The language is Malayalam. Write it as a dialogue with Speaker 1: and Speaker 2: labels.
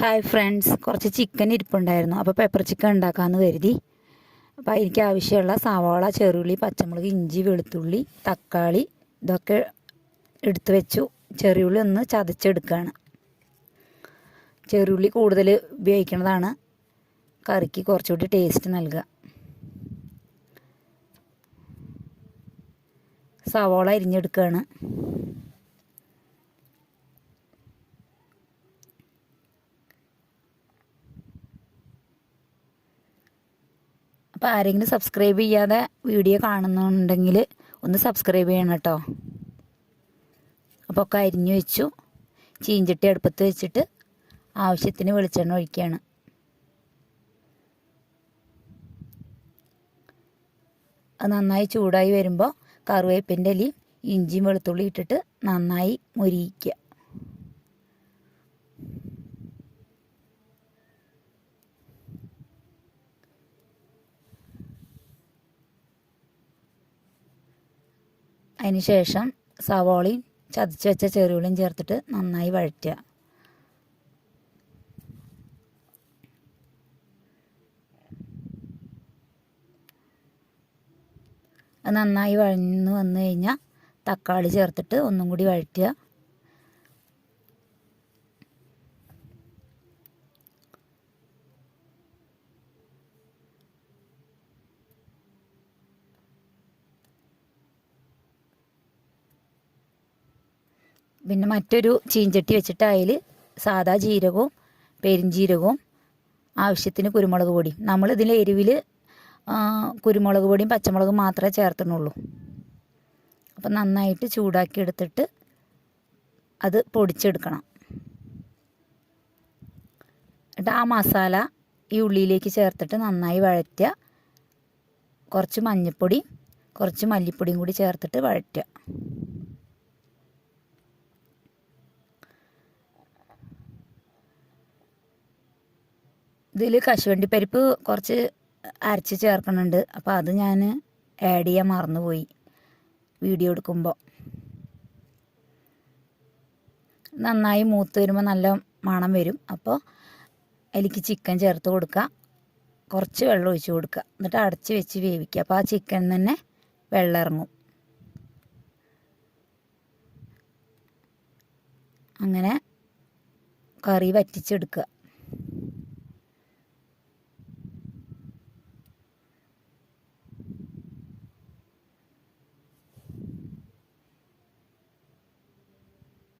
Speaker 1: ഹായ് ഫ്രണ്ട്സ്, കുറച്ച് ചിക്കൻ ഇരിപ്പുണ്ടായിരുന്നു. അപ്പോൾ പെപ്പർ ചിക്കൻ ഉണ്ടാക്കാമെന്ന് കരുതി. അപ്പോൾ എനിക്ക് ആവശ്യമുള്ള സവാള, ചെറുള്ളി, പച്ചമുളക്, ഇഞ്ചി, വെളുത്തുള്ളി, തക്കാളി ഇതൊക്കെ എടുത്തു വെച്ചു. ചെറിയുള്ളി ഒന്ന് ചതച്ചെടുക്കുകയാണ്. ചെറിയുള്ളി കൂടുതൽ ഉപയോഗിക്കുന്നതാണ് കറിക്ക് കുറച്ചുകൂടി ടേസ്റ്റ് നൽകുക. സവാള അരിഞ്ഞെടുക്കുകയാണ്. അപ്പോൾ ആരെങ്കിലും സബ്സ്ക്രൈബ് ചെയ്യാതെ വീഡിയോ കാണുന്നുണ്ടെങ്കിൽ ഒന്ന് സബ്സ്ക്രൈബ് ചെയ്യണം കേട്ടോ. അപ്പോൾ ഒക്കെ അരിഞ്ഞു വെച്ചു. ചീഞ്ചട്ടി അടുപ്പത്ത് വെച്ചിട്ട് ആവശ്യത്തിന് വെളിച്ചെണ്ണ ഒഴിക്കുകയാണ്. അത് നന്നായി ചൂടായി വരുമ്പോൾ കറിവേപ്പിൻ്റെ ഇലയും ഇഞ്ചിയും വെളുത്തുള്ളി ഇട്ടിട്ട് നന്നായി മൊരിയിക്കുക. അതിനുശേഷം സവാളയും ചതച്ച് വെച്ച ചെറുള്ളിയും ചേർത്തിട്ട് നന്നായി വഴറ്റുക. അത് നന്നായി വഴന്ന് വന്നു കഴിഞ്ഞാൽ തക്കാളി ചേർത്തിട്ട് ഒന്നും കൂടി വഴറ്റുക. പിന്നെ മറ്റൊരു ചീഞ്ചട്ടി വെച്ചിട്ട് അതിൽ സാദാ ജീരകവും പെരിഞ്ജീരകവും ആവശ്യത്തിന് കുരുമുളക് പൊടിയും. നമ്മളിതിൽ എരിവിൽ കുരുമുളക് പൊടിയും പച്ചമുളകും മാത്രമേ ചേർത്തുന്നുള്ളൂ. അപ്പം നന്നായിട്ട് ചൂടാക്കി എടുത്തിട്ട് അത് പൊടിച്ചെടുക്കണം. എന്നിട്ട് ആ മസാല ഈ ഉള്ളിയിലേക്ക് ചേർത്തിട്ട് നന്നായി വഴറ്റുക. കുറച്ച് മഞ്ഞൾപ്പൊടി കുറച്ച് മല്ലിപ്പൊടിയും കൂടി ചേർത്തിട്ട് വഴറ്റുക. ഇതിൽ കശുവണ്ടിപ്പരിപ്പ് കുറച്ച് അരച്ച് ചേർക്കുന്നുണ്ട്. അപ്പോൾ അത് ഞാൻ ആഡ് ചെയ്യാൻ മറന്നുപോയി വീഡിയോ എടുക്കുമ്പോൾ. നന്നായി മൂത്ത് വരുമ്പോൾ നല്ല മണം വരും. അപ്പോൾ അതിലേക്ക് ചിക്കൻ ചേർത്ത് കൊടുക്കുക. കുറച്ച് വെള്ളം ഒഴിച്ച് കൊടുക്കുക. എന്നിട്ട് അടച്ച് വെച്ച് വേവിക്കുക. അപ്പോൾ ആ ചിക്കൻ തന്നെ വെള്ളം ഇറങ്ങും. അങ്ങനെ കറി വറ്റിച്ചെടുക്കുക.